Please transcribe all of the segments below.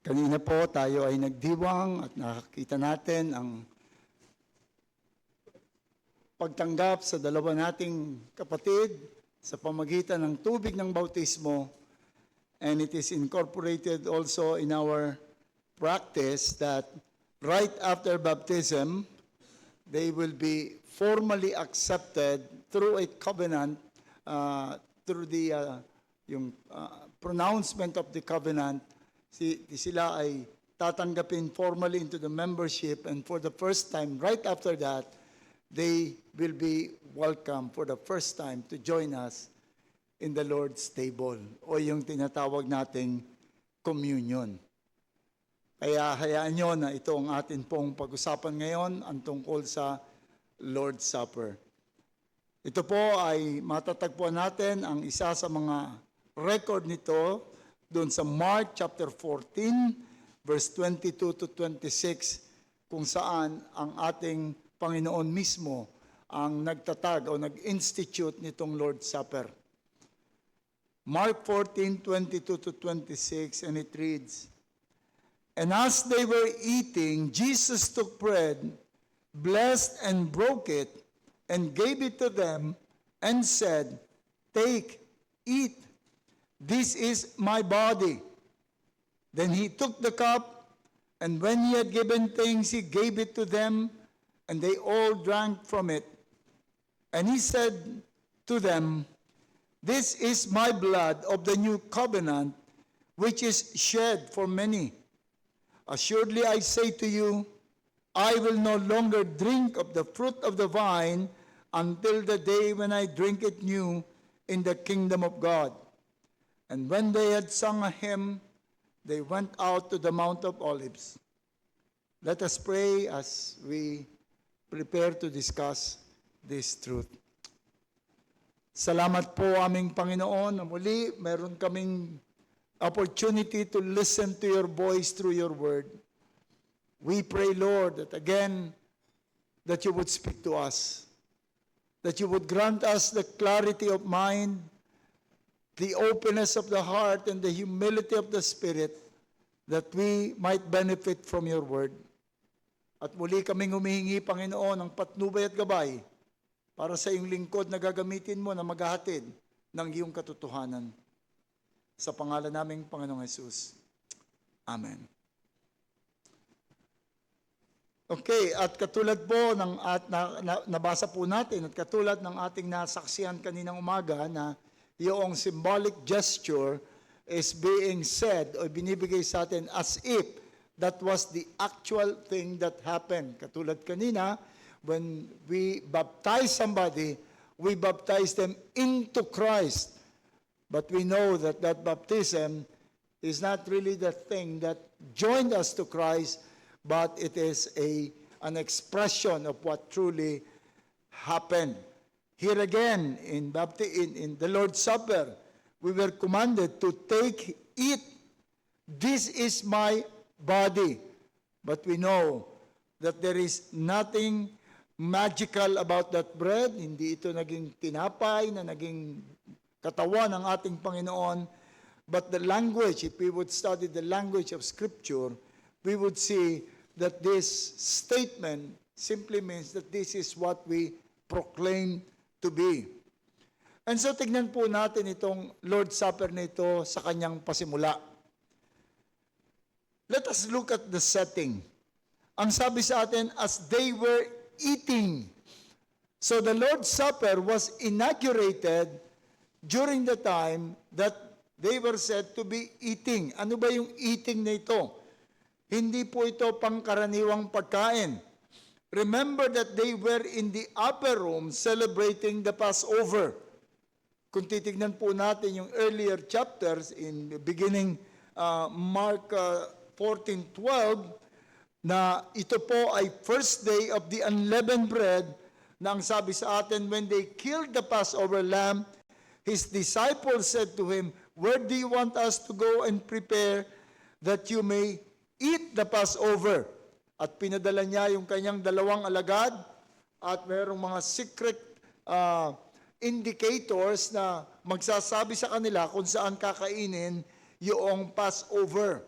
Kanina po tayo ay nagdiwang at nakakita natin ang pagtanggap sa dalawa nating kapatid sa pamagitan ng tubig ng bautismo, and it is incorporated also in our practice that right after baptism, they will be formally accepted through a covenant, through the pronouncement of the covenant. Sila ay tatanggapin formally into the membership, and for the first time, right after that, they will be welcome for the first time to join us in the Lord's table o yung tinatawag nating communion. Kaya hayaan nyo na ito ang atin pong pag-usapan ngayon, ang tungkol sa Lord's Supper. Ito po ay matatagpuan natin ang isa sa mga record nito doon sa Mark chapter 14, verse 22 to 26, kung saan ang ating Panginoon mismo ang nagtatag o nag-institute nitong Lord's Supper. Mark 14, 22 to 26, and it reads, "And as they were eating, Jesus took bread, blessed and broke it, and gave it to them, and said, 'Take, eat. This is my body.' Then he took the cup, and when he had given thanks, he gave it to them, and they all drank from it. And he said to them, 'This is my blood of the new covenant, which is shed for many. Assuredly I say to you, I will no longer drink of the fruit of the vine until the day when I drink it new in the kingdom of God.' And when they had sung a hymn, they went out to the Mount of Olives." Let us pray as we prepare to discuss this truth. Salamat po aming Panginoon na muli meron kaming opportunity to listen to your voice through your word. We pray, Lord, that again, that you would speak to us, that you would grant us the clarity of mind, the openness of the heart, and the humility of the Spirit, that we might benefit from your word. At muli kaming humihingi, Panginoon, ng patnubay at gabay para sa iyong lingkod na gagamitin mo na maghahatid ng iyong katotohanan. Sa pangalan naming Panginoong Jesus. Amen. Okay, at katulad po ng nabasa po natin at katulad ng ating nasaksihan kaninang umaga na yung symbolic gesture is being said o binibigay sa atin as if that was the actual thing that happened. Katulad kanina, when we baptize somebody, we baptize them into Christ. But we know that that baptism is not really the thing that joined us to Christ, but it is an expression of what truly happened. Here again, in the Lord's Supper, we were commanded to take, eat. This is my body. But we know that there is nothing magical about that bread. Hindi ito naging tinapay na naging katawan ng ating Panginoon. But the language, if we would study the language of Scripture, we would see that this statement simply means that this is what we proclaim to be. And so tignan po natin itong Lord's Supper nito sa kanyang pasimula. Let us look at the setting. Ang sabi sa atin, as they were eating. So the Lord's Supper was inaugurated during the time that they were said to be eating. Ano ba yung eating na ito? Hindi po ito pangkaraniwang pagkain. Remember that they were in the upper room celebrating the Passover. Kung titignan po natin yung earlier chapters in beginning Mark 14:12, na ito po ay first day of the unleavened bread, na ang sabi sa atin, when they killed the Passover lamb, his disciples said to him, "Where do you want us to go and prepare that you may eat the Passover?" At pinadala niya yung kanyang dalawang alagad at mayroong mga secret indicators na magsasabi sa kanila kung saan kakainin yung Passover.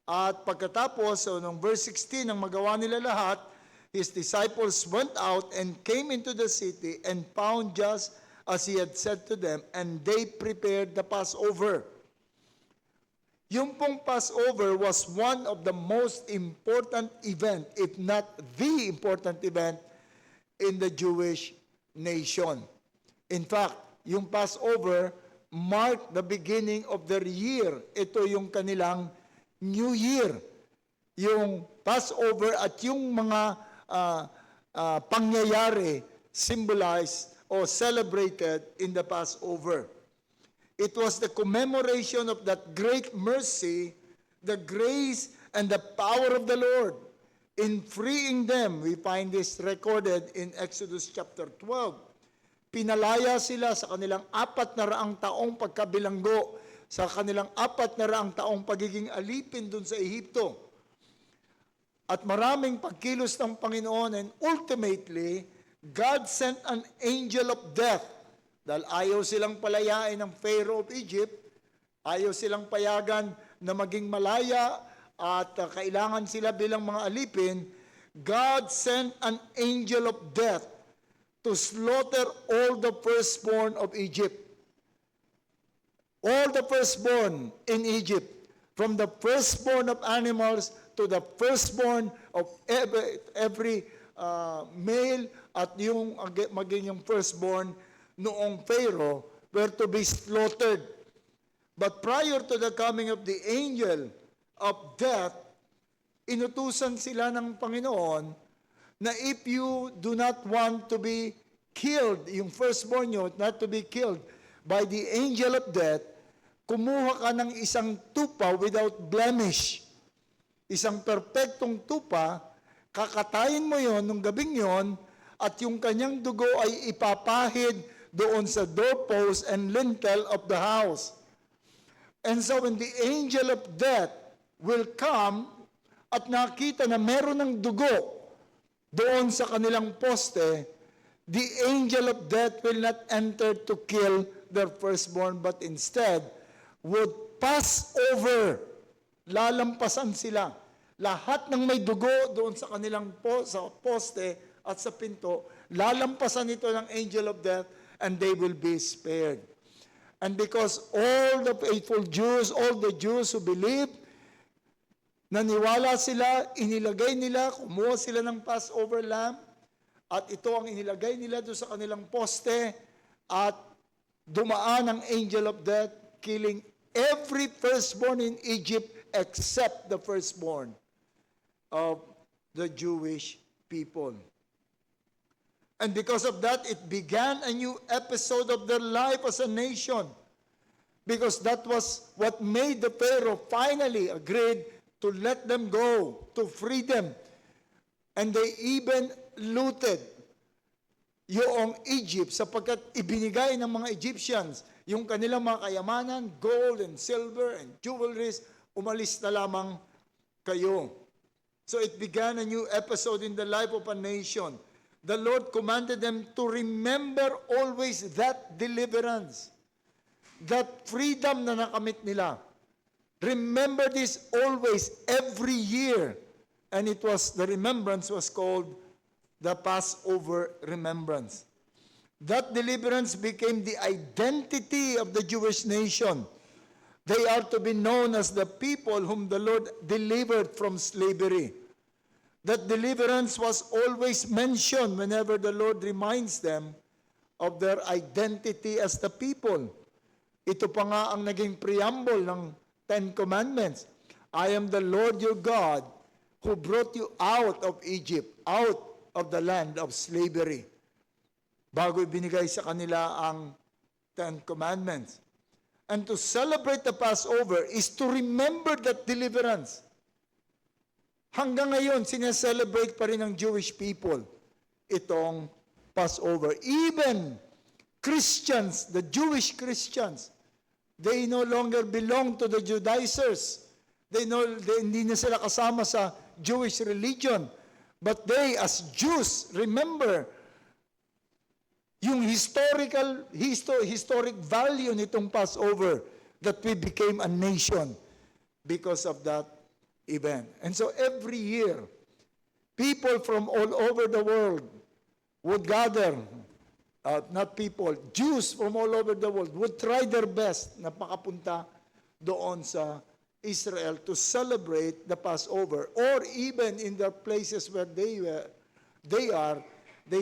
At pagkatapos, so nung verse 16, nang magawa nila lahat, his disciples went out and came into the city and found just as he had said to them, and they prepared the Passover. Yung pong Passover was one of the most important event, if not the important event, in the Jewish nation. In fact, yung Passover marked the beginning of their year. Ito yung kanilang New Year. Yung Passover at yung mga pangyayari symbolized or celebrated in the Passover. It was the commemoration of that great mercy, the grace, and the power of the Lord in freeing them. We find this recorded in Exodus chapter 12. Pinalaya sila sa kanilang 400 taong pagkabilanggo, sa kanilang 400 taong pagiging alipin dun sa Ehipto. At maraming pagkilos ng Panginoon, and ultimately, God sent an angel of death. Dahil ayaw silang palayain ng Pharaoh of Egypt, ayaw silang payagan na maging malaya at kailangan sila bilang mga alipin, God sent an angel of death to slaughter all the firstborn of Egypt. All the firstborn in Egypt, from the firstborn of animals to the firstborn of every male at yung maging yung firstborn noong Pharaoh were to be slaughtered. But prior to the coming of the angel of death, inutusan sila ng Panginoon na if you do not want to be killed, yung firstborn nyo, not to be killed by the angel of death, kumuha ka ng isang tupa without blemish. Isang perpektong tupa, kakatayin mo yon nung gabing yon, at yung kanyang dugo ay ipapahid doon sa doorpost and lintel of the house. And so when the angel of death will come at nakita na meron ng dugo doon sa kanilang poste, the angel of death will not enter to kill their firstborn, but instead would pass over. Lalampasan sila. Lahat ng may dugo doon sa kanilang sa poste at sa pinto, lalampasan ito ng angel of death, and they will be spared. And because all the faithful Jews, all the Jews who believe, naniwala sila, inilagay nila, kumuha sila ng Passover lamb, at ito ang inilagay nila doon sa kanilang poste, at dumaan ang angel of death, killing every firstborn in Egypt except the firstborn of the Jewish people. And because of that, it began a new episode of their life as a nation. Because that was what made the Pharaoh finally agreed to let them go, to free them. And they even looted yung Egypt sapagkat ibinigay ng mga Egyptians yung kanilang mga kayamanan, gold and silver and jewelries, umalis na lamang kayo. So it began a new episode in the life of a nation. The Lord commanded them to remember always that deliverance, that freedom na nakamit nila. Remember this always, every year. And it was, the remembrance was called the Passover remembrance. That deliverance became the identity of the Jewish nation. They are to be known as the people whom the Lord delivered from slavery. That deliverance was always mentioned whenever the Lord reminds them of their identity as the people. Ito pa nga ang naging preamble ng Ten Commandments. I am the Lord your God who brought you out of Egypt, out of the land of slavery. Bago ibinigay sa kanila ang Ten Commandments. And to celebrate the Passover is to remember that deliverance. Hanggang ngayon, sineselebrate pa rin ng Jewish people itong Passover. Even Christians, the Jewish Christians, they no longer belong to the Judaizers. Hindi na sila kasama sa Jewish religion. But they, as Jews, remember yung historic value nitong Passover, that we became a nation because of that event. And so every year, people from all over the world would gather, not people, Jews from all over the world would try their best na makapunta doon sa Israel to celebrate the Passover, or even in the places where they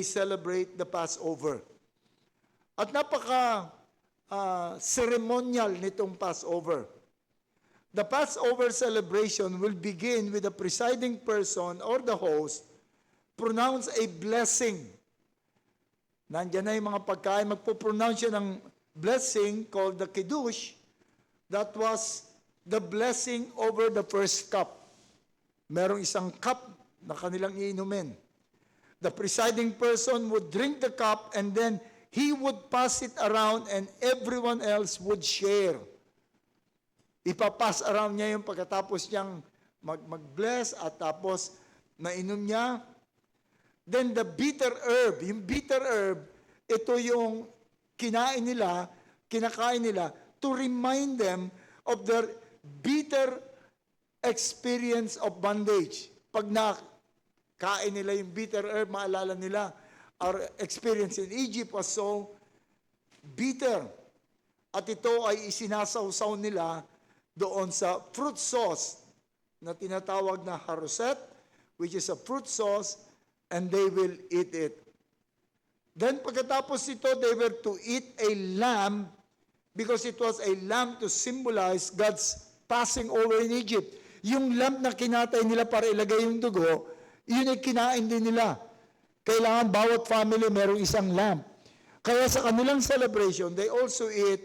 celebrate the Passover. At napaka ceremonial nitong Passover. The Passover celebration will begin with the presiding person or the host pronounce a blessing. Nandiyan na yung mga pagkain, magpo-pronounce siya ng blessing called the Kiddush. That was the blessing over the first cup. Merong isang cup na kanilang iinumin. The presiding person would drink the cup and then he would pass it around and everyone else would share. Ipapass around niya yung pagkatapos niyang mag-bless at tapos nainom niya. Then the bitter herb, yung bitter herb, ito yung kinakain nila to remind them of their bitter experience of bondage. Pag nakain nila yung bitter herb, maalala nila, our experience in Egypt was so bitter. At ito ay isinasawsaw nila doon sa fruit sauce na tinatawag na haruset, which is a fruit sauce, and they will eat it. Then pagkatapos ito, they were to eat a lamb because it was a lamb to symbolize God's passing over in Egypt. Yung lamb na kinatay nila para ilagay yung dugo, yun ay kinain din nila. Kailangan bawat family merong isang lamb. Kaya sa kanilang celebration, they also eat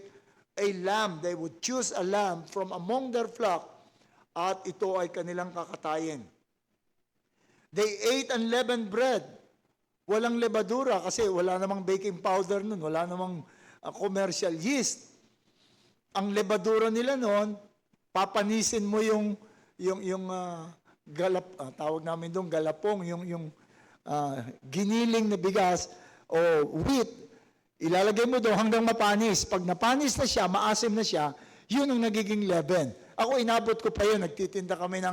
a lamb. They would choose a lamb from among their flock at ito ay kanilang kakatayin. They ate unleavened bread. Walang lebadura kasi wala namang baking powder nun, wala namang commercial yeast. Ang lebadura nila noon, papanisin mo yung tawag namin doon galapong, yung giniling na bigas o wheat, ilalagay mo doon hanggang mapanis. Pag napanis na siya, maasim na siya, yun ang nagiging leaven. Ako inabot ko pa yun, nagtitinda kami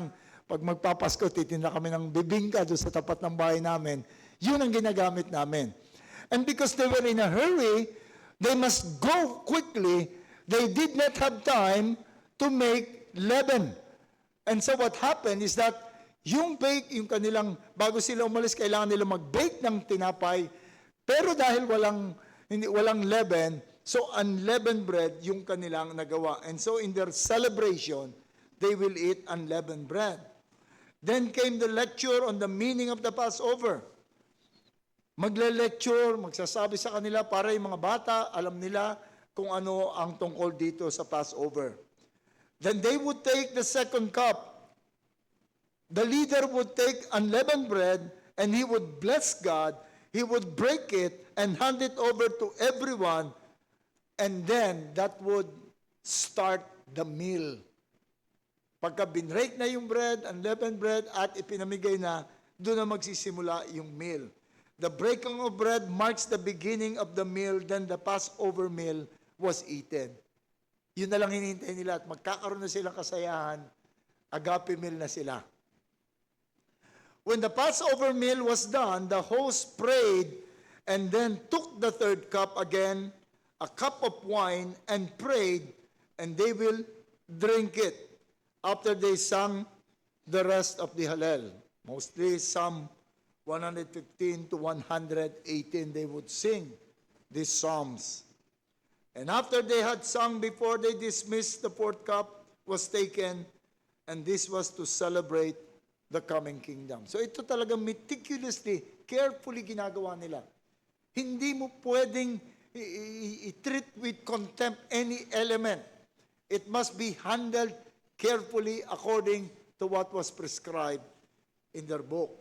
pag magpapasko, titinda kami ng bibingka doon sa tapat ng bahay namin. Yun ang ginagamit namin. And because they were in a hurry, they must go quickly. They did not have time to make leaven. And so what happened is that yung kanilang, bago sila umalis, kailangan nila mag-bake ng tinapay. Pero dahil walang leaven, so unleavened bread yung kanilang nagawa. And so in their celebration, they will eat unleavened bread. Then came the lecture on the meaning of the Passover. Magle-lecture, magsasabi sa kanila para yung mga bata, alam nila kung ano ang tungkol dito sa Passover. Then they would take the second cup. The leader would take unleavened bread and he would bless God. He would break it and hand it over to everyone. And then that would start the meal. Pagka binrake na yung bread, unleavened bread, at ipinamigay na, doon na magsisimula yung meal. The breaking of bread marks the beginning of the meal, then the Passover meal was eaten. Yun na lang hinihintay nila at magkakaroon na silang kasayahan, agape meal na sila. When the Passover meal was done, the host prayed and then took the third cup again, a cup of wine, and prayed, and they will drink it. After they sang the rest of the Hallel, mostly Psalm 115 to 118, they would sing these psalms. And after they had sung, before they dismissed, the fourth cup was taken, and this was to celebrate the coming kingdom. So ito talagang meticulously, carefully ginagawa nila. Hindi mo pwedeng i-treat with contempt any element. It must be handled carefully according to what was prescribed in their book.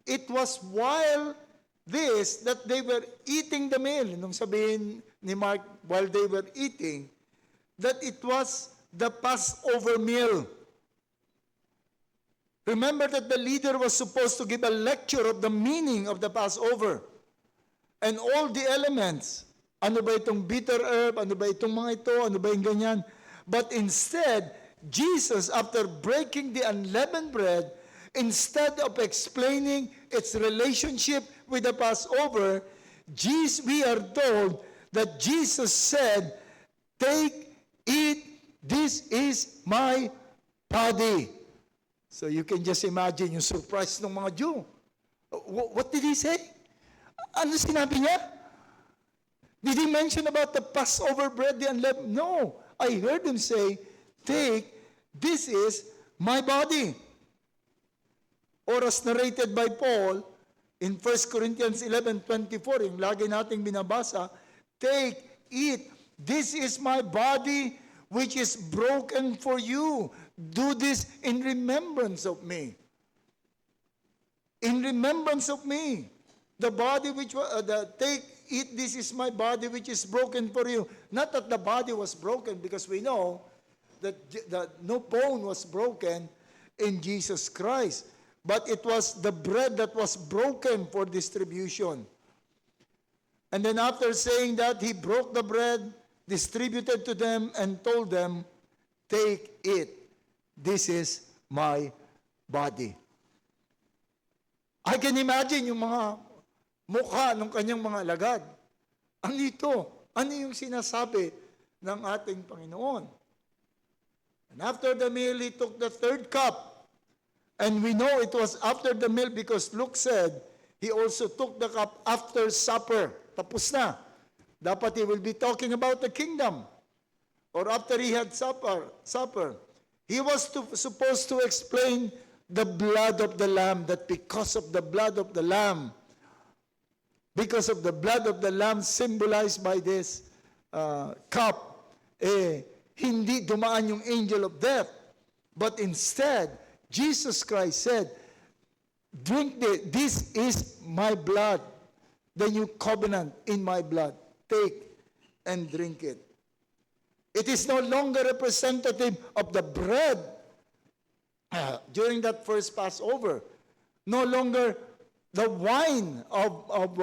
It was while this that they were eating the meal. Nung sabihin ni Mark, while they were eating, that it was the Passover meal. Remember that the leader was supposed to give a lecture of the meaning of the Passover and all the elements. Ano ba itong bitter herb? Ano ba itong mga ito? Ano ba yung ganyan? But instead, Jesus, after breaking the unleavened bread, instead of explaining its relationship with the Passover, we are told that Jesus said, "Take, eat, this is my body." So you can just imagine yung surprise ng mga Jew. What did he say? Ano sinabi niya? Did he mention about the Passover bread, the unleavened? No. I heard him say, "Take, this is my body." Or as narrated by Paul in 1 Corinthians 11:24, yung lagi nating binabasa, "Take, eat, this is my body which is broken for you. Do this in remembrance of me." In remembrance of me. The body which, take, eat, this is my body which is broken for you. Not that the body was broken, because we know that no bone was broken in Jesus Christ. But it was the bread that was broken for distribution. And then after saying that, he broke the bread, distributed to them, and told them, "Take it. This is my body." I can imagine yung mga mukha ng kanyang mga alagad. Ano ito? Ano yung sinasabi ng ating Panginoon? And after the meal, he took the third cup. And we know it was after the meal because Luke said, he also took the cup after supper. Tapos na. Dapat he will be talking about the kingdom. Or after he had supper. He was supposed to explain the blood of the Lamb, that because of the blood of the Lamb, symbolized by this cup, hindi dumaan yung angel of death. But instead, Jesus Christ said, "Drink this is my blood, the new covenant in my blood. Take and drink it." It is no longer representative of the bread during that first Passover. No longer the wine of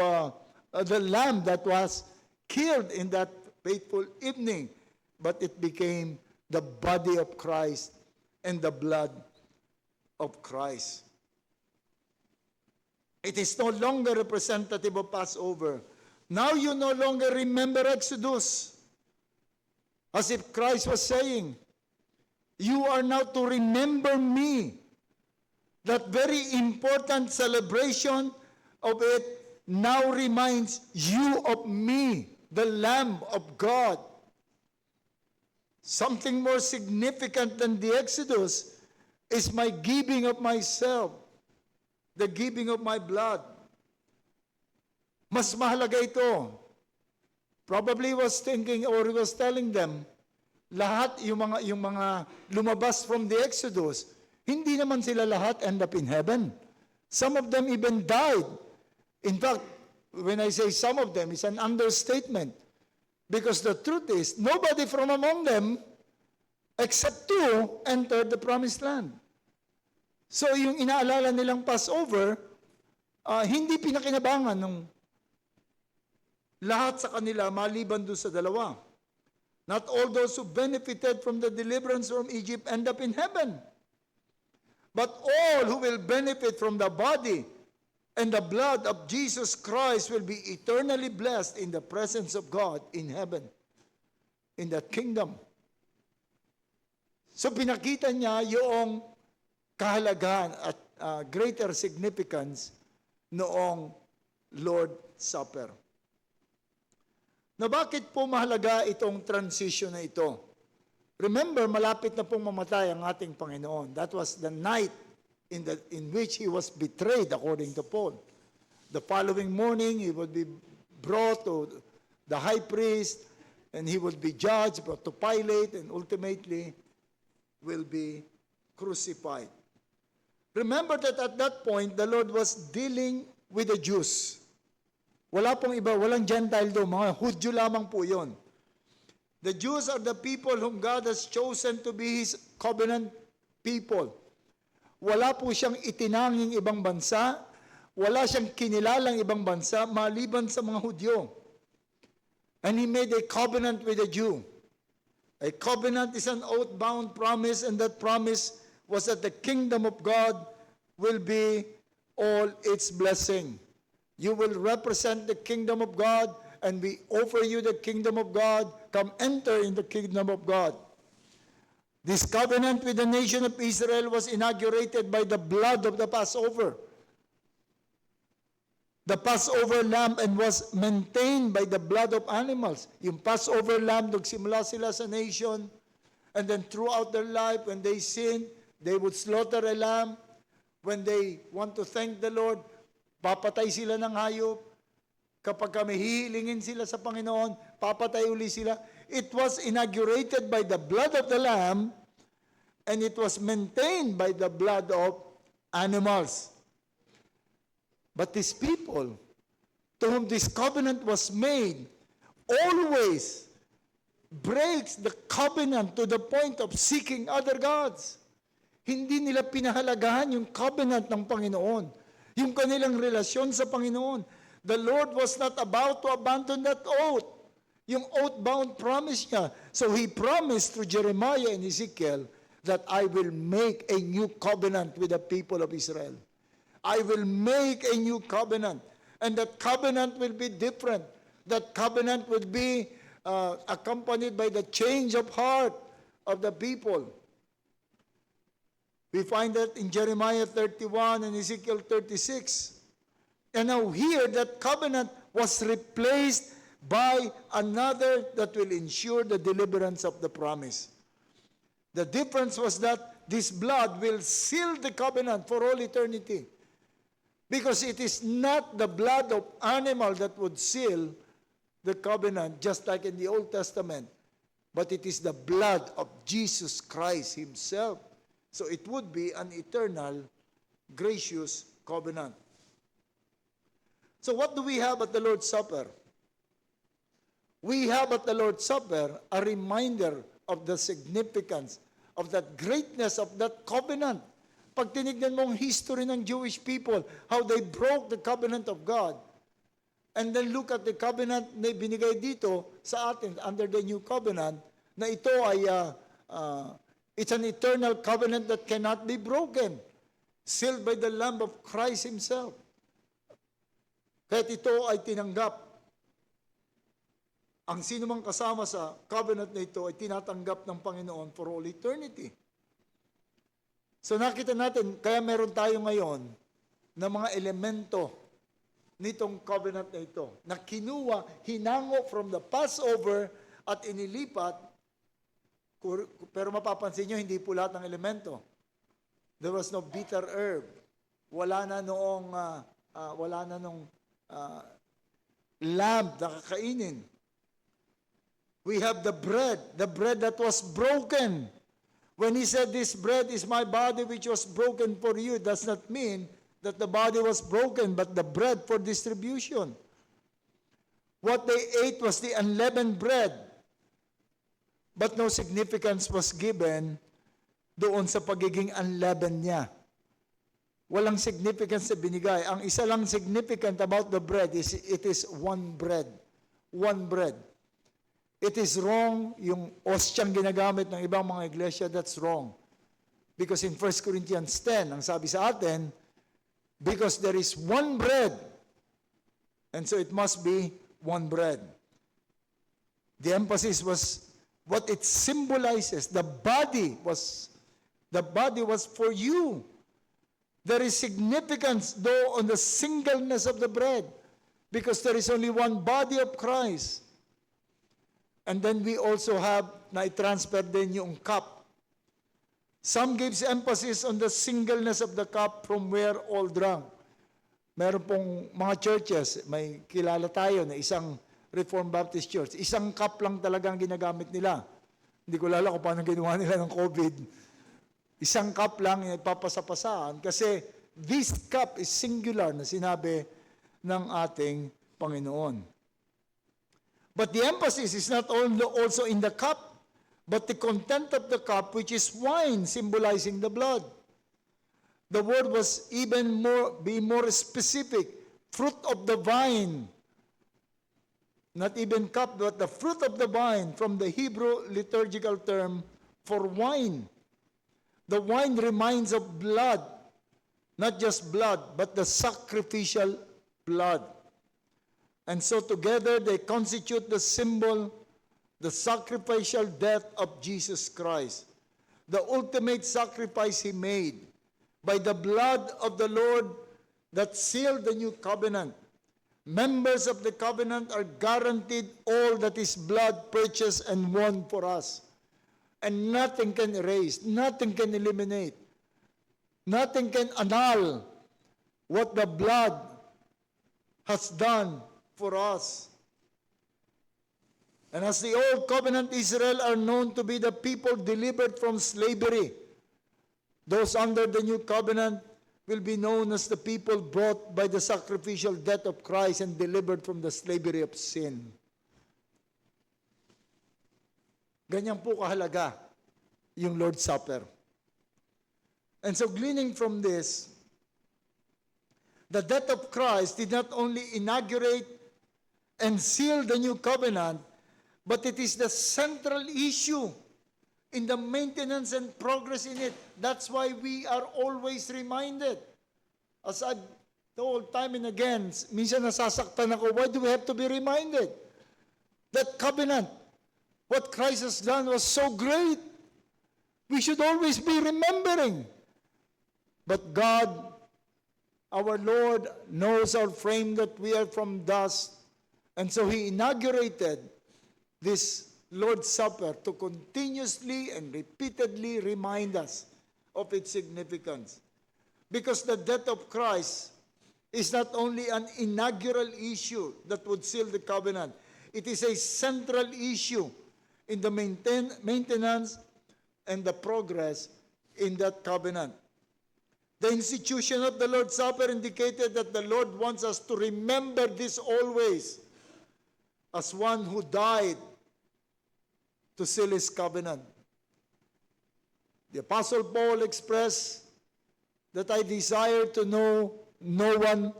the lamb that was killed in that fateful evening, but it became the body of Christ and the blood of Christ. It is no longer representative of Passover. Now you no longer remember Exodus. As if Christ was saying, "You are now to remember me." That very important celebration of it now reminds you of me, the Lamb of God. Something more significant than the Exodus is my giving of myself, the giving of my blood. Mas mahalaga ito. Probably was thinking, or he was telling them, lahat yung mga lumabas from the Exodus, hindi naman sila lahat end up in heaven. Some of them even died. In fact, when I say some of them, it's an understatement. Because the truth is, nobody from among them, except two, entered the promised land. So yung inaalala nilang Passover, hindi pinakinabangan ng lahat sa kanila maliban doon sa dalawa. Not all those who benefited from the deliverance from Egypt end up in heaven. But all who will benefit from the body and the blood of Jesus Christ will be eternally blessed in the presence of God in heaven, in that kingdom. So pinakita niya yung kahalagahan at greater significance noong Lord Supper. Na bakit po mahalaga itong transition na ito? Remember, malapit na pong mamatay ang ating Panginoon. That was the night in which he was betrayed, according to Paul. The following morning, he would be brought to the high priest, and he would be judged, brought to Pilate, and ultimately will be crucified. Remember that at that point, the Lord was dealing with the Jews. Wala pong iba, walang Gentile doon, mga Hudyo lamang po yun. The Jews are the people whom God has chosen to be His covenant people. Wala po siyang itinanging ibang bansa, wala siyang kinilalang ibang bansa, maliban sa mga Hudyo. And He made a covenant with the Jew. A covenant is an oath-bound promise, and that promise was that the kingdom of God will be all its blessing. You will represent the kingdom of God, and we offer you the kingdom of God. Come enter in the kingdom of God. This covenant with the nation of Israel was inaugurated by the blood of the Passover. The Passover lamb, and was maintained by the blood of animals. Yung Passover lamb, nagsimula sila sa nation, and then throughout their life, when they sin, they would slaughter a lamb. When they want to thank the Lord, papatay sila ng hayop. Kapag kami hihilingin sila sa Panginoon, papatay uli sila. It was inaugurated by the blood of the lamb, and it was maintained by the blood of animals. But these people, to whom this covenant was made, always breaks the covenant to the point of seeking other gods. Hindi nila pinahalagahan yung covenant ng Panginoon, yung kanilang relasyon sa Panginoon. The Lord was not about to abandon that oath, yung oath-bound promise niya. So He promised through Jeremiah and Ezekiel that I will make a new covenant with the people of Israel. I will make a new covenant, and that covenant will be different. That covenant will be accompanied by the change of heart of the people. We find that in Jeremiah 31 and Ezekiel 36. And now here, that covenant was replaced by another that will ensure the deliverance of the promise. The difference was that this blood will seal the covenant for all eternity. Because it is not the blood of animal that would seal the covenant, just like in the Old Testament, but it is the blood of Jesus Christ Himself. So it would be an eternal, gracious covenant. So what do we have at the Lord's Supper? We have at the Lord's Supper a reminder of the significance of that greatness of that covenant. Pag tinignan mo ang history ng Jewish people, how they broke the covenant of God, and then look at the covenant na binigay dito sa atin under the new covenant, na ito ay it's an eternal covenant that cannot be broken, sealed by the Lamb of Christ Himself. Kahit ito ay tinanggap, ang sino mang kasama sa covenant na ito ay tinatanggap ng Panginoon for all eternity. So nakita natin, kaya meron tayo ngayon na mga elemento nitong covenant na ito, na kinuha, hinango from the Passover at inilipat, pero mapapansin nyo, hindi po lahat ng elemento. There was no bitter herb. Wala na nung lamb na kakainin. We have the bread that was broken. When He said, this bread is my body which was broken for you, does not mean that the body was broken, but the bread for distribution. What they ate was the unleavened bread, but no significance was given doon sa pagiging unleavened niya. Walang significance na binigay. Ang isa lang significant about the bread is it is one bread. One bread. It is wrong, yung ostyang ginagamit ng ibang mga iglesia, that's wrong. Because in 1 Corinthians 10, ang sabi sa atin, because there is one bread, and so it must be one bread. The emphasis was what it symbolizes. The body was for you. There is significance, though, on the singleness of the bread, because there is only one body of Christ. And then we also have, na-transfer din yung cup. Some gives emphasis on the singleness of the cup from where all drank. Meron pong mga churches, may kilala tayo na isang Reformed Baptist Church. Isang cup lang talagang ginagamit nila. Hindi ko lala kung paano ginawa nila ng COVID. Isang cup lang yung ipapasapasaan kasi this cup is singular na sinabi ng ating Panginoon. But the emphasis is not also in the cup, but the content of the cup, which is wine, symbolizing the blood. The word was even more specific, fruit of the vine. not even cup, but the fruit of the vine, from the Hebrew liturgical term for wine. The wine reminds of blood, not just blood, but the sacrificial blood. And so together they constitute the symbol, the sacrificial death of Jesus Christ, the ultimate sacrifice he made by the blood of the Lord that sealed the new covenant. Members of the covenant are guaranteed all that his blood purchased and won for us. And nothing can erase, nothing can eliminate, nothing can annul what the blood has done for us. And as the old covenant Israel are known to be the people delivered from slavery, those under the new covenant will be known as the people brought by the sacrificial death of Christ and delivered from the slavery of sin. Ganyan po kahalaga yung Lord's Supper. And so gleaning from this, the death of Christ did not only inaugurate and seal the new covenant, but it is the central issue in the maintenance and progress in it. That's why we are always reminded. As I've told time and again, minsan nasasaktan ako, why do we have to be reminded? That covenant, what Christ has done was so great. We should always be remembering. But God, our Lord, knows our frame that we are from dust. And so He inaugurated this Lord's Supper to continuously and repeatedly remind us of its significance. Because the death of Christ is not only an inaugural issue that would seal the covenant, it is a central issue in the maintenance and the progress in that covenant. The institution of the Lord's Supper indicated that the Lord wants us to remember this always as one who died to seal his covenant. The Apostle Paul expressed that I desire to know no one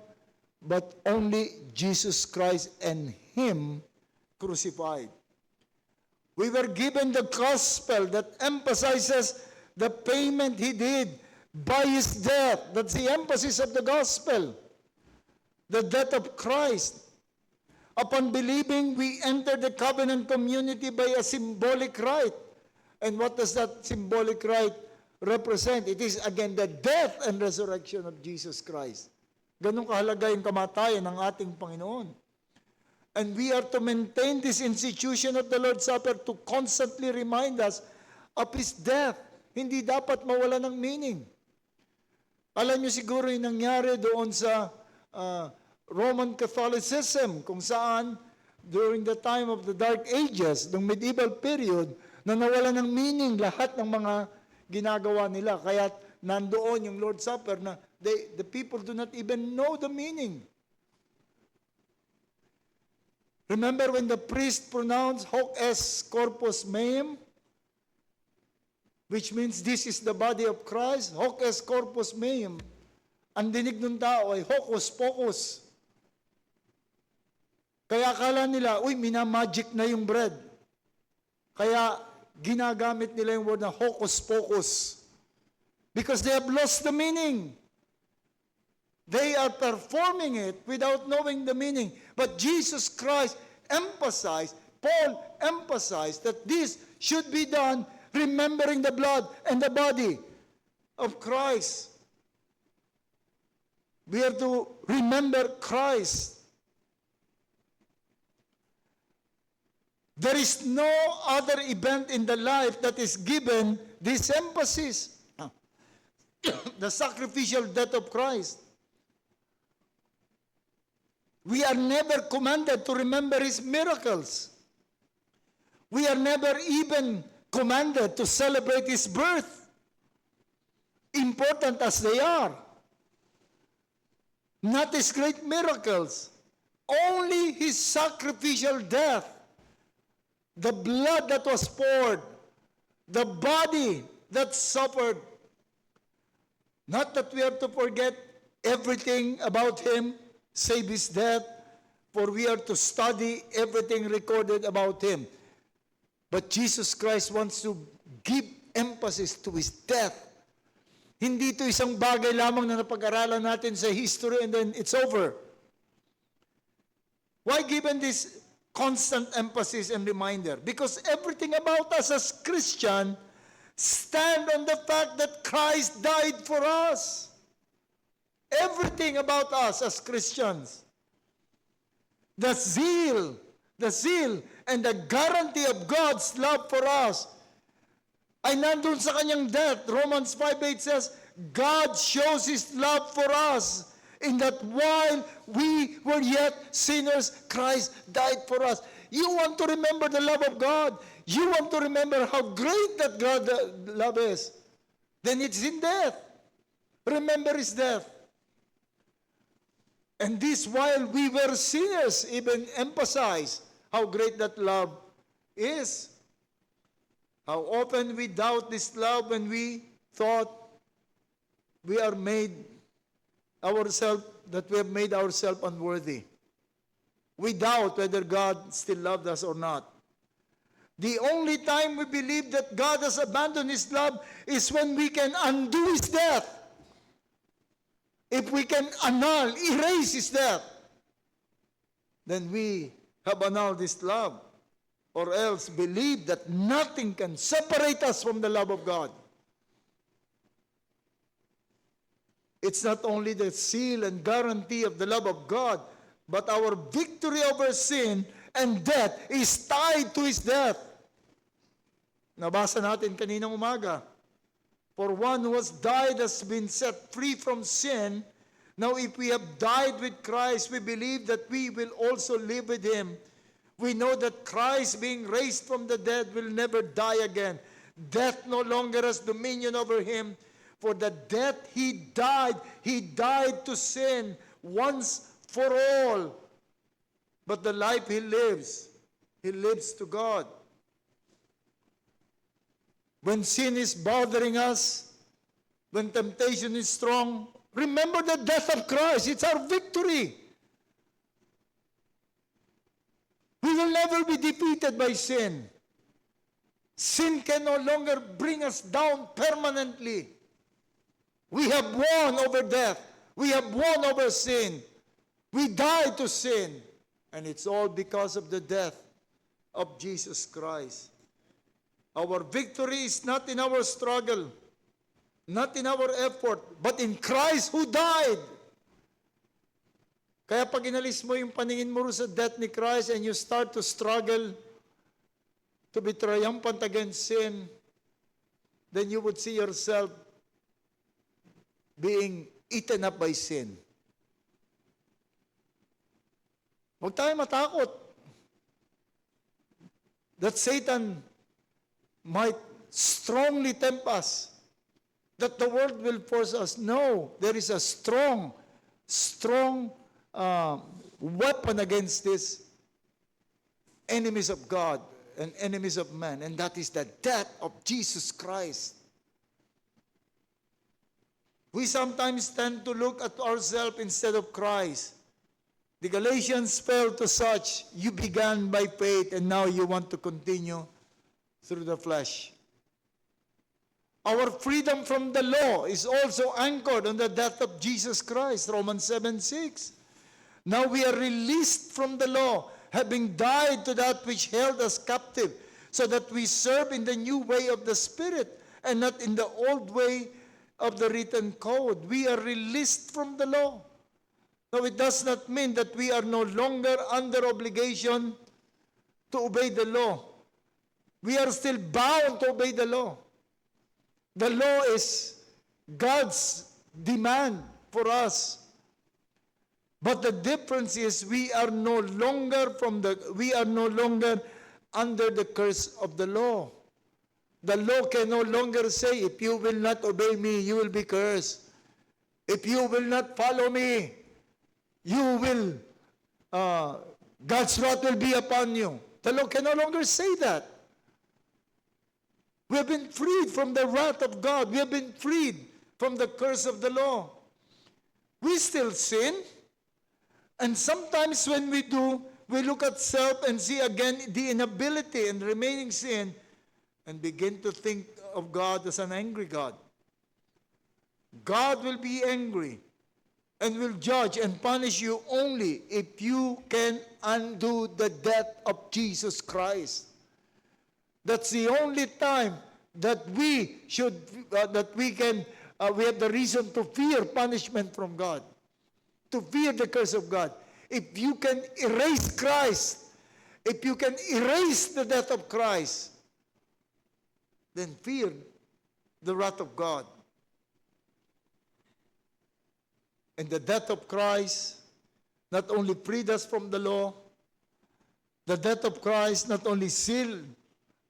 but only Jesus Christ and Him crucified. We were given the gospel that emphasizes the payment He did by His death. That's the emphasis of the gospel. The death of Christ. Upon believing, we enter the covenant community by a symbolic rite. And what does that symbolic rite represent? It is again the death and resurrection of Jesus Christ. Ganun kahalaga yung kamatayan ng ating Panginoon. And we are to maintain this institution of the Lord's Supper to constantly remind us of His death. Hindi dapat mawala ng meaning. Alam niyo siguro yung nangyari doon sa Roman Catholicism, kung saan during the time of the Dark Ages, ng medieval period, na nawala ng meaning lahat ng mga ginagawa nila. Kaya nandoon yung Lord's Supper na the people do not even know the meaning. Remember when the priest pronounced hoc est corpus meum, which means this is the body of Christ, hoc est corpus meum, ang dinig ng tao ay hocus pocus. Kaya akala nila, uy, minamagic na yung bread. Kaya ginagamit nila yung word na hocus pocus. Because they have lost the meaning. They are performing it without knowing the meaning. But Jesus Christ emphasized, Paul emphasized that this should be done remembering the blood and the body of Christ. We are to remember Christ. There is no other event in the life that is given this emphasis. The sacrificial death of Christ. We are never commanded to remember His miracles. We are never even commanded to celebrate His birth, important as they are. Not His great miracles, only His sacrificial death, the blood that was poured, the body that suffered. Not that we have to forget everything about Him, save His death, for we are to study everything recorded about him. But Jesus Christ wants to give emphasis to his death. Hindi ito isang bagay lamang na napag-aralan natin sa history and then it's over. Why given this constant emphasis and reminder? Because everything about us as Christian stand on the fact that Christ died for us. Everything about us as Christians. The zeal and the guarantee of God's love for us ay nandun sa kanyang death. Romans 5:8 says, God shows His love for us in that while we were yet sinners, Christ died for us. You want to remember the love of God. You want to remember how great that God's love is. Then it's in death. Remember His death. And this while we were sinners, even emphasize how great that love is. How often we doubt this love when we thought we are made ourselves, that we have made ourselves unworthy. We doubt whether God still loved us or not. The only time we believe that God has abandoned His love is when we can undo His death. If we can annul, erase His death, then we have annulled His love. Or else believe that nothing can separate us from the love of God. It's not only the seal and guarantee of the love of God, but our victory over sin and death is tied to His death. Nabasa natin kaninang umaga. For one who has died has been set free from sin. Now if we have died with Christ, we believe that we will also live with Him. We know that Christ, being raised from the dead, will never die again. Death no longer has dominion over Him. For the death He died to sin once for all. But the life He lives to God. When sin is bothering us, when temptation is strong, remember the death of Christ. It's our victory. We will never be defeated by sin. Sin can no longer bring us down permanently. We have won over death. We have won over sin. We died to sin. And it's all because of the death of Jesus Christ. Our victory is not in our struggle, not in our effort, but in Christ who died. Kaya pag inalis mo yung paningin mo sa death ni Christ and you start to struggle to be triumphant against sin, then you would see yourself being eaten up by sin. Huwag tayo matakot that Satan might strongly tempt us, that the world will force us. No, there is a strong weapon against this enemies of God and enemies of man, and that is the death of Jesus Christ. We sometimes tend to look at ourselves instead of Christ. The Galatians fell to such, you began by faith and now you want to continue through the flesh. Our freedom from the law is also anchored on the death of Jesus Christ, Romans 7:6. Now we are released from the law, having died to that which held us captive, so that we serve in the new way of the Spirit and not in the old way of the written code. We are released from the law. Now it does not mean that we are no longer under obligation to obey the law. We are still bound to obey the law. The law is God's demand for us. But the difference is we are no longer under the curse of the law. The law can no longer say, if you will not obey me, you will be cursed. If you will not follow me, you will, God's wrath will be upon you. The law can no longer say that. We have been freed from the wrath of God. We have been freed from the curse of the law. We still sin, And sometimes when we do, we look at self and see again the inability and remaining sin and begin to think of God as an angry God. God will be angry and will judge and punish you only if you can undo the death of Jesus Christ. That's the only time that we should, we have the reason to fear punishment from God, to fear the curse of God. If you can erase Christ, if you can erase the death of Christ, then fear the wrath of God. And the death of Christ not only freed us from the law, the death of Christ not only sealed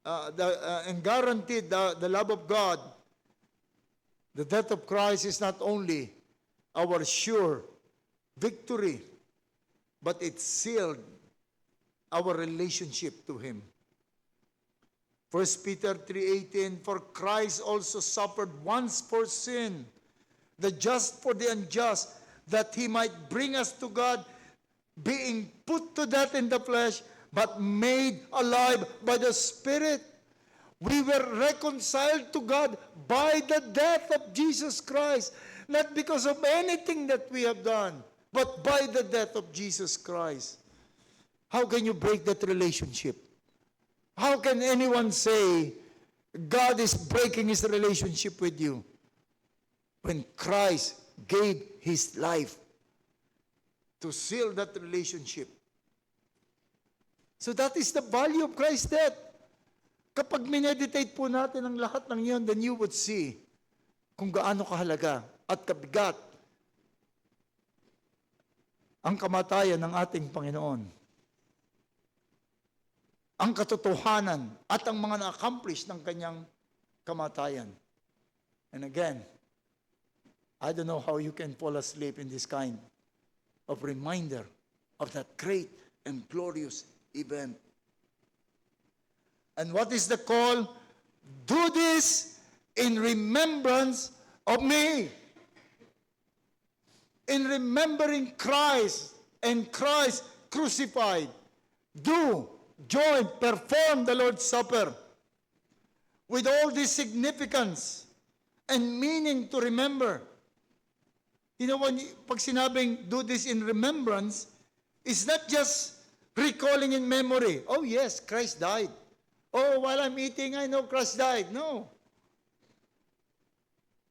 and guaranteed the love of God, the death of Christ is not only our sure victory, but it sealed our relationship to Him. 1 Peter 3:18, for Christ also suffered once for sin, the just for the unjust, that He might bring us to God, being put to death in the flesh, but made alive by the Spirit. We were reconciled to God by the death of Jesus Christ, not because of anything that we have done, but by the death of Jesus Christ. How can you break that relationship? How can anyone say God is breaking His relationship with you when Christ gave His life to seal that relationship? So that is the value of Christ's death. Kapag mineditate po natin ang lahat ng iyon, then you would see kung gaano kahalaga at kabigat ang kamatayan ng ating Panginoon. Ang katotohanan at ang mga na-accomplish ng kanyang kamatayan. And again, I don't know how you can fall asleep in this kind of reminder of that great and glorious event. And what is the call? Do this in remembrance of me. In remembering Christ and Christ crucified. Do, join, perform the Lord's Supper with all this significance and meaning to remember. You know, pag sinabing do this in remembrance, it's not just recalling in memory. Oh yes, Christ died. Oh, while I'm eating, I know Christ died. No.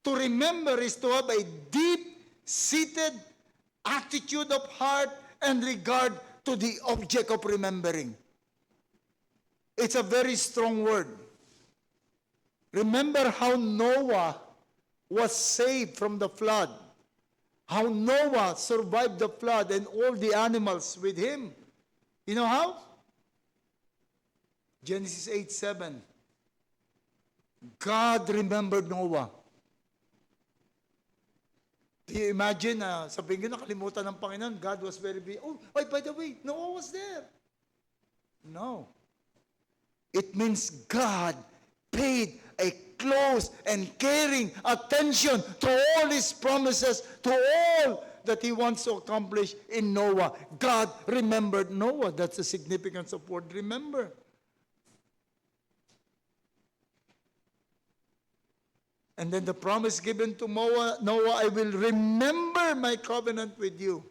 To remember is to have a deep-seated attitude of heart and regard to the object of remembering. It's a very strong word. Remember how Noah was saved from the flood. How Noah survived the flood and all the animals with him. You know how? Genesis 8:7. God remembered Noah. Do you imagine, sabihin ko, nakalimutan ng Panginoon, God was very busy. Oh, by the way, Noah was there. No. It means God paid a close and caring attention to all His promises, to all that He wants to accomplish in Noah. God remembered Noah. That's the significance of word remember. And then the promise given to Noah, I will remember my covenant with you.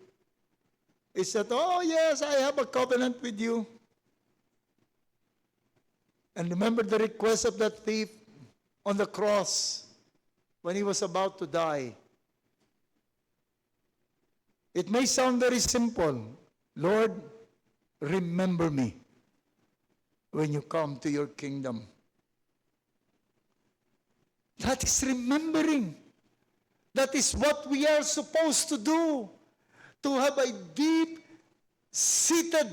He said, oh yes, I have a covenant with you. And remember the request of that thief on the cross when he was about to die. It may sound very simple. Lord, remember me when you come to your kingdom. That is remembering. That is what we are supposed to do. To have a deep-seated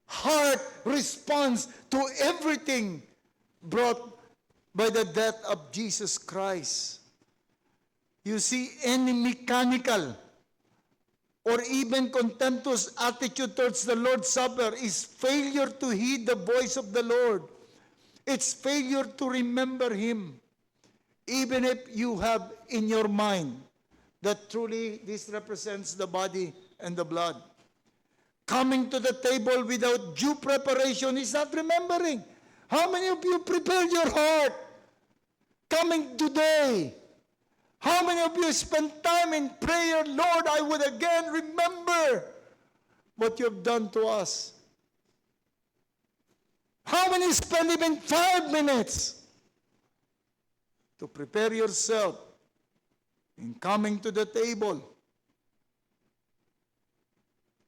heart response to everything brought by the death of Jesus Christ. You see, any mechanical or even contemptuous attitude towards the Lord's Supper is failure to heed the voice of the Lord. It's failure to remember Him. Even if you have in your mind that truly this represents the body and the blood. Coming to the table without due preparation is not remembering. How many of you prepared your heart? Coming today. How many of you spent time in prayer? Lord, I would again remember what you have done to us. How many spend even 5 minutes to prepare yourself in coming to the table?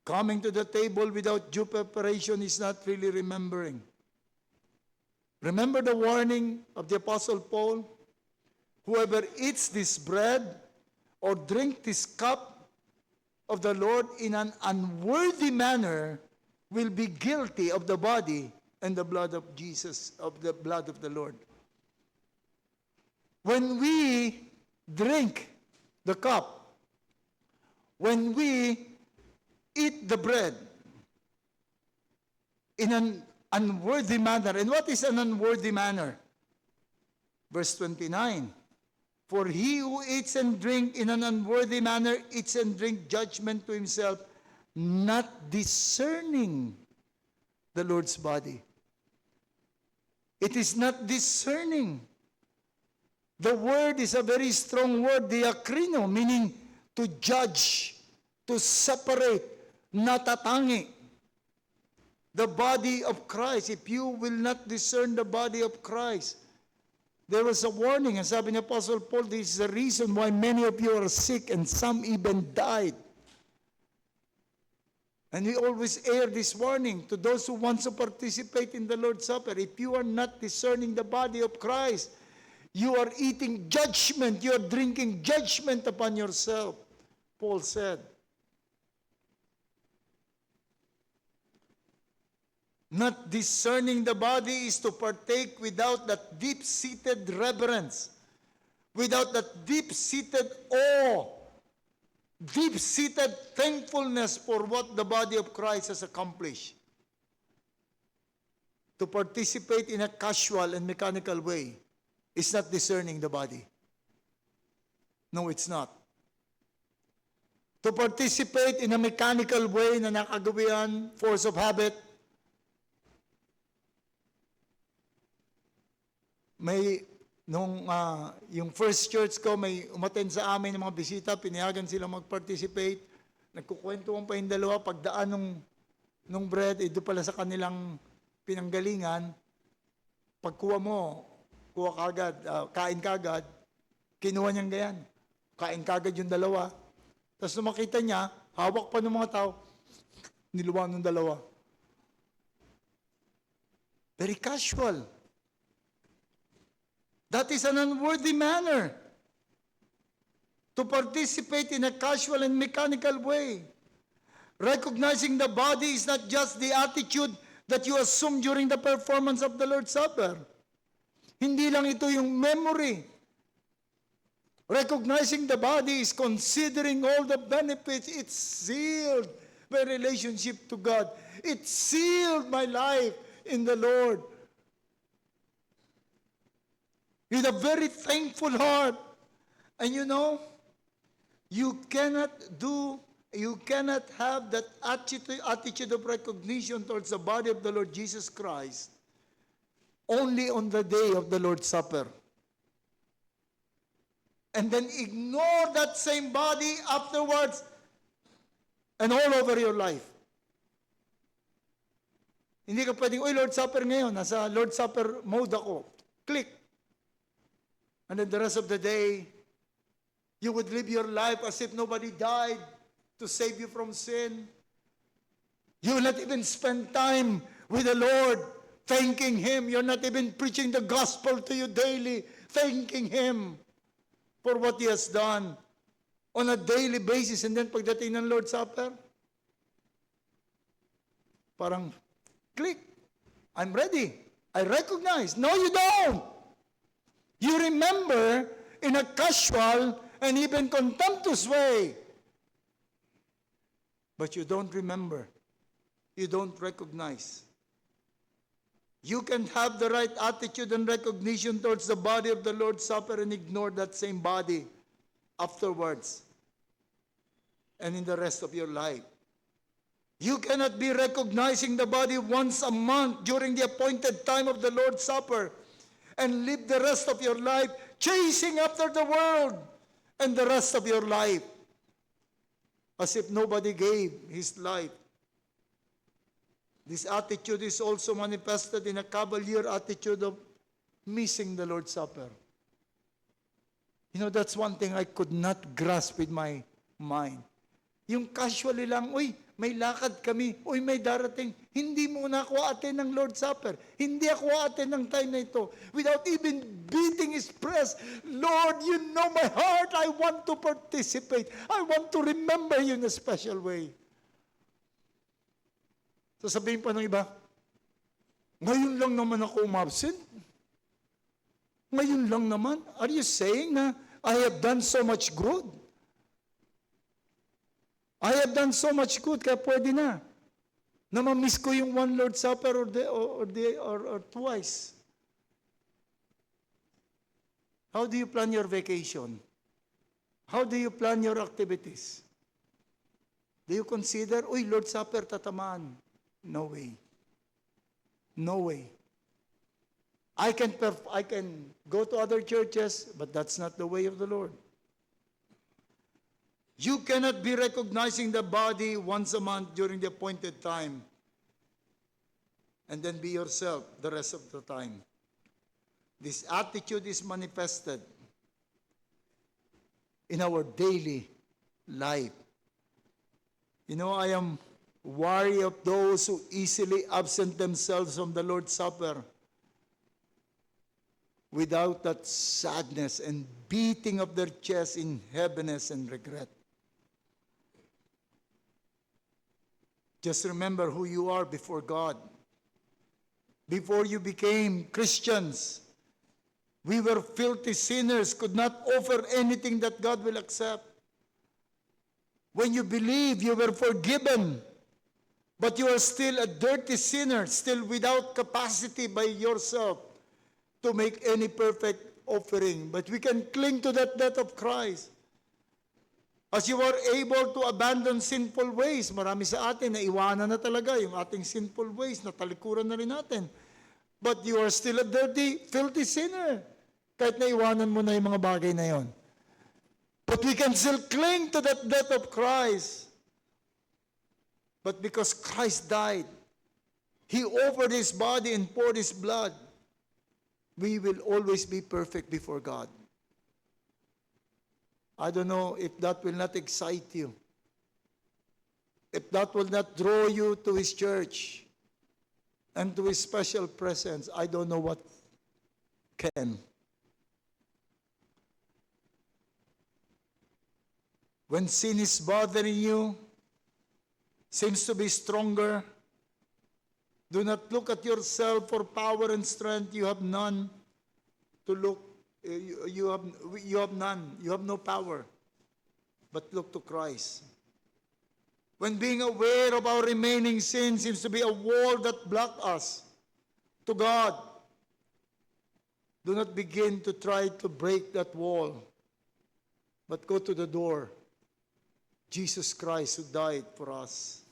Coming to the table without due preparation is not really remembering. Remember the warning of the Apostle Paul? Whoever eats this bread or drink this cup of the Lord in an unworthy manner will be guilty of the body and the blood of Jesus, of the blood of the Lord. When we drink the cup, when we eat the bread in an unworthy manner. And what is an unworthy manner? Verse 29. For he who eats and drinks in an unworthy manner eats and drinks judgment to himself, not discerning the Lord's body. It is not discerning. The word is a very strong word, diakrino, meaning to judge, to separate, natatangi. The body of Christ. If you will not discern the body of Christ, there was a warning, and sabi ni Apostle Paul, this is the reason why many of you are sick and some even died. And we always air this warning to those who want to participate in the Lord's Supper. If you are not discerning the body of Christ, you are eating judgment, you are drinking judgment upon yourself, Paul said. Not discerning the body is to partake without that deep-seated reverence, without that deep-seated awe, deep-seated thankfulness for what the body of Christ has accomplished. To participate in a casual and mechanical way is not discerning the body. No, it's not. To participate in a mechanical way na nakagawian, force of habit, may, yung first church ko, may umattend sa amin ng mga bisita, pinayagan sila mag-participate. Nagkukwentuhan pa yung dalawa, pagdaan nung bread, doon pala sa kanilang pinanggalingan, pagkuha mo, kuha kagad, kain kagad, kinuha niyang gayan. Kain kagad yung dalawa. Tapos nung makita niya, hawak pa ng mga tao, niluwang ng dalawa. Very casual. That is an unworthy manner to participate in a casual and mechanical way. Recognizing the body is not just the attitude that you assume during the performance of the Lord's Supper. Hindi lang ito yung memory. Recognizing the body is considering all the benefits. It sealed my relationship to God. It sealed my life in the Lord. With a very thankful heart. And you know, you cannot have that attitude of recognition towards the body of the Lord Jesus Christ only on the day of the Lord's Supper. And then ignore that same body afterwards and all over your life. Hindi ka pwedeng, Lord's Supper ngayon, nasa Lord's Supper mode ako. Click. And then the rest of the day, you would live your life as if nobody died to save you from sin. You will not even spend time with the Lord, thanking Him. You're not even preaching the gospel to you daily, thanking Him for what He has done on a daily basis. And then pagdating ng Lord's Supper, parang, click, I'm ready. I recognize. No, you don't. You remember in a casual and even contemptuous way. But you don't remember. You don't recognize. You can have the right attitude and recognition towards the body of the Lord's Supper and ignore that same body afterwards and in the rest of your life. You cannot be recognizing the body once a month during the appointed time of the Lord's Supper and live the rest of your life chasing after the world and the rest of your life as if nobody gave his life. This attitude is also manifested in a cavalier attitude of missing the Lord's Supper. You know, that's one thing I could not grasp with my mind. Yung casually lang, uy, may lakad kami, uy, may darating. Hindi muna ako attend ng Lord's Supper. Hindi ako attend ng time na ito. Without even beating his breast, Lord, you know my heart. I want to participate. I want to remember you in a special way. Sasabihin pa ng iba, ngayon lang naman ako umabsent. Ngayon lang naman. Are you saying na I have done so much good? I have done so much good, kaya pwede na. Na ma-miss ko yung one Lord's Supper or twice. How do you plan your vacation? How do you plan your activities? Do you consider, uy, Lord's Supper, tatamaan? No way. No way. I can go to other churches, but that's not the way of the Lord. You cannot be recognizing the body once a month during the appointed time and then be yourself the rest of the time. This attitude is manifested in our daily life. You know, I am wary of those who easily absent themselves from the Lord's Supper without that sadness and beating of their chest in heaviness and regret. Just remember who you are before God. Before you became Christians, we were filthy sinners, could not offer anything that God will accept. When you believe, you were forgiven, but you are still a dirty sinner, still without capacity by yourself to make any perfect offering. But we can cling to that death of Christ. As you are able to abandon sinful ways, marami sa atin na iwanan na talaga yung ating sinful ways, natalikuran na rin natin. But you are still a dirty, filthy sinner. Kahit na iwanan mo na yung mga bagay na yon. But we can still cling to that death of Christ. But because Christ died, He offered His body and poured His blood, we will always be perfect before God. I don't know if that will not excite you. If that will not draw you to His church and to His special presence, I don't know what can. When sin is bothering you, seems to be stronger, do not look at yourself for power and strength. You have none to look. You have none. You have no power. But look to Christ. When being aware of our remaining sin seems to be a wall that blocks us to God, do not begin to try to break that wall, but go to the door. Jesus Christ who died for us.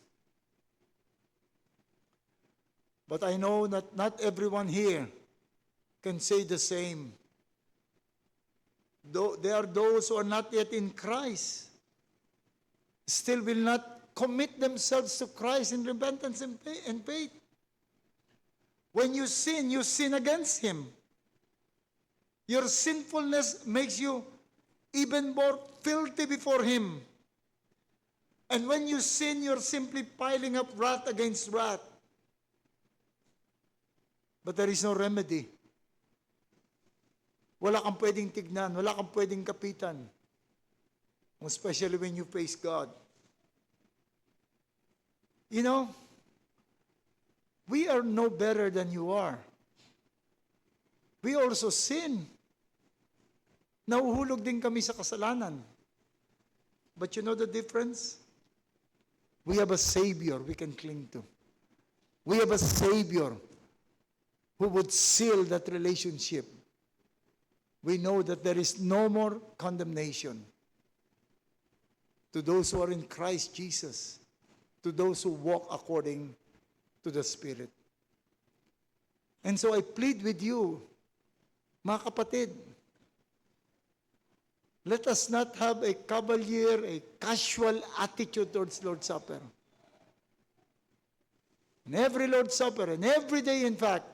But I know that not everyone here can say the same. Though there are those who are not yet in Christ, still will not commit themselves to Christ in repentance and faith. When you sin against Him. Your sinfulness makes you even more filthy before Him. And when you sin, you're simply piling up wrath against wrath. But there is no remedy. Wala kang pwedeng tignan, wala kang pwedeng kapitan. Especially when you face God. You know, we are no better than you are. We also sin. Nahuhulog din kami sa kasalanan. But you know the difference? We have a Savior we can cling to. We have a Savior who would seal that relationship. We know that there is no more condemnation to those who are in Christ Jesus. to those who walk according to the Spirit. And so I plead with you, mga kapatid, let us not have a cavalier, a casual attitude towards Lord's Supper. And every Lord's Supper, and every day in fact,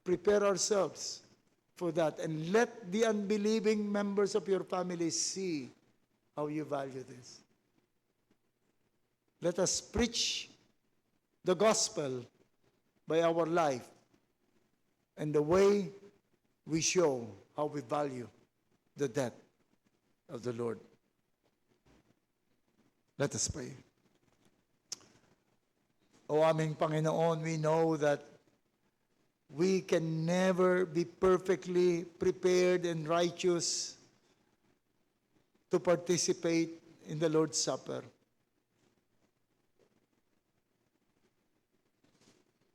prepare ourselves for that. And let the unbelieving members of your family see how you value this. Let us preach the gospel by our life and the way we show how we value the death of the Lord. Let us pray. O aming Panginoon, we know that we can never be perfectly prepared and righteous to participate in the Lord's Supper.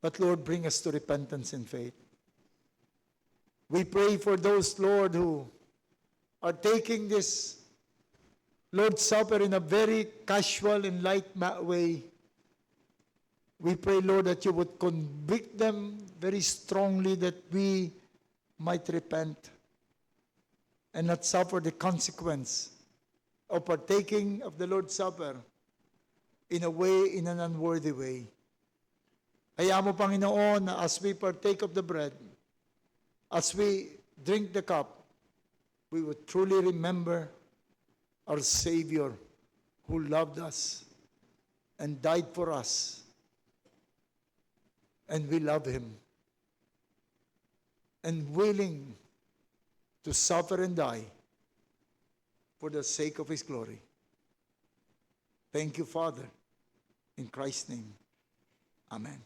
But Lord, bring us to repentance and faith. We pray for those, Lord, who are taking this Lord's Supper in a very casual and light way. We pray, Lord, that you would convict them very strongly that we might repent and not suffer the consequence of partaking of the Lord's Supper in an unworthy way. Hayaan mo, Panginoon, na as we partake of the bread, as we drink the cup, we would truly remember our Savior who loved us and died for us. And we love Him. And willing to suffer and die for the sake of His glory. Thank you, Father. In Christ's name, amen.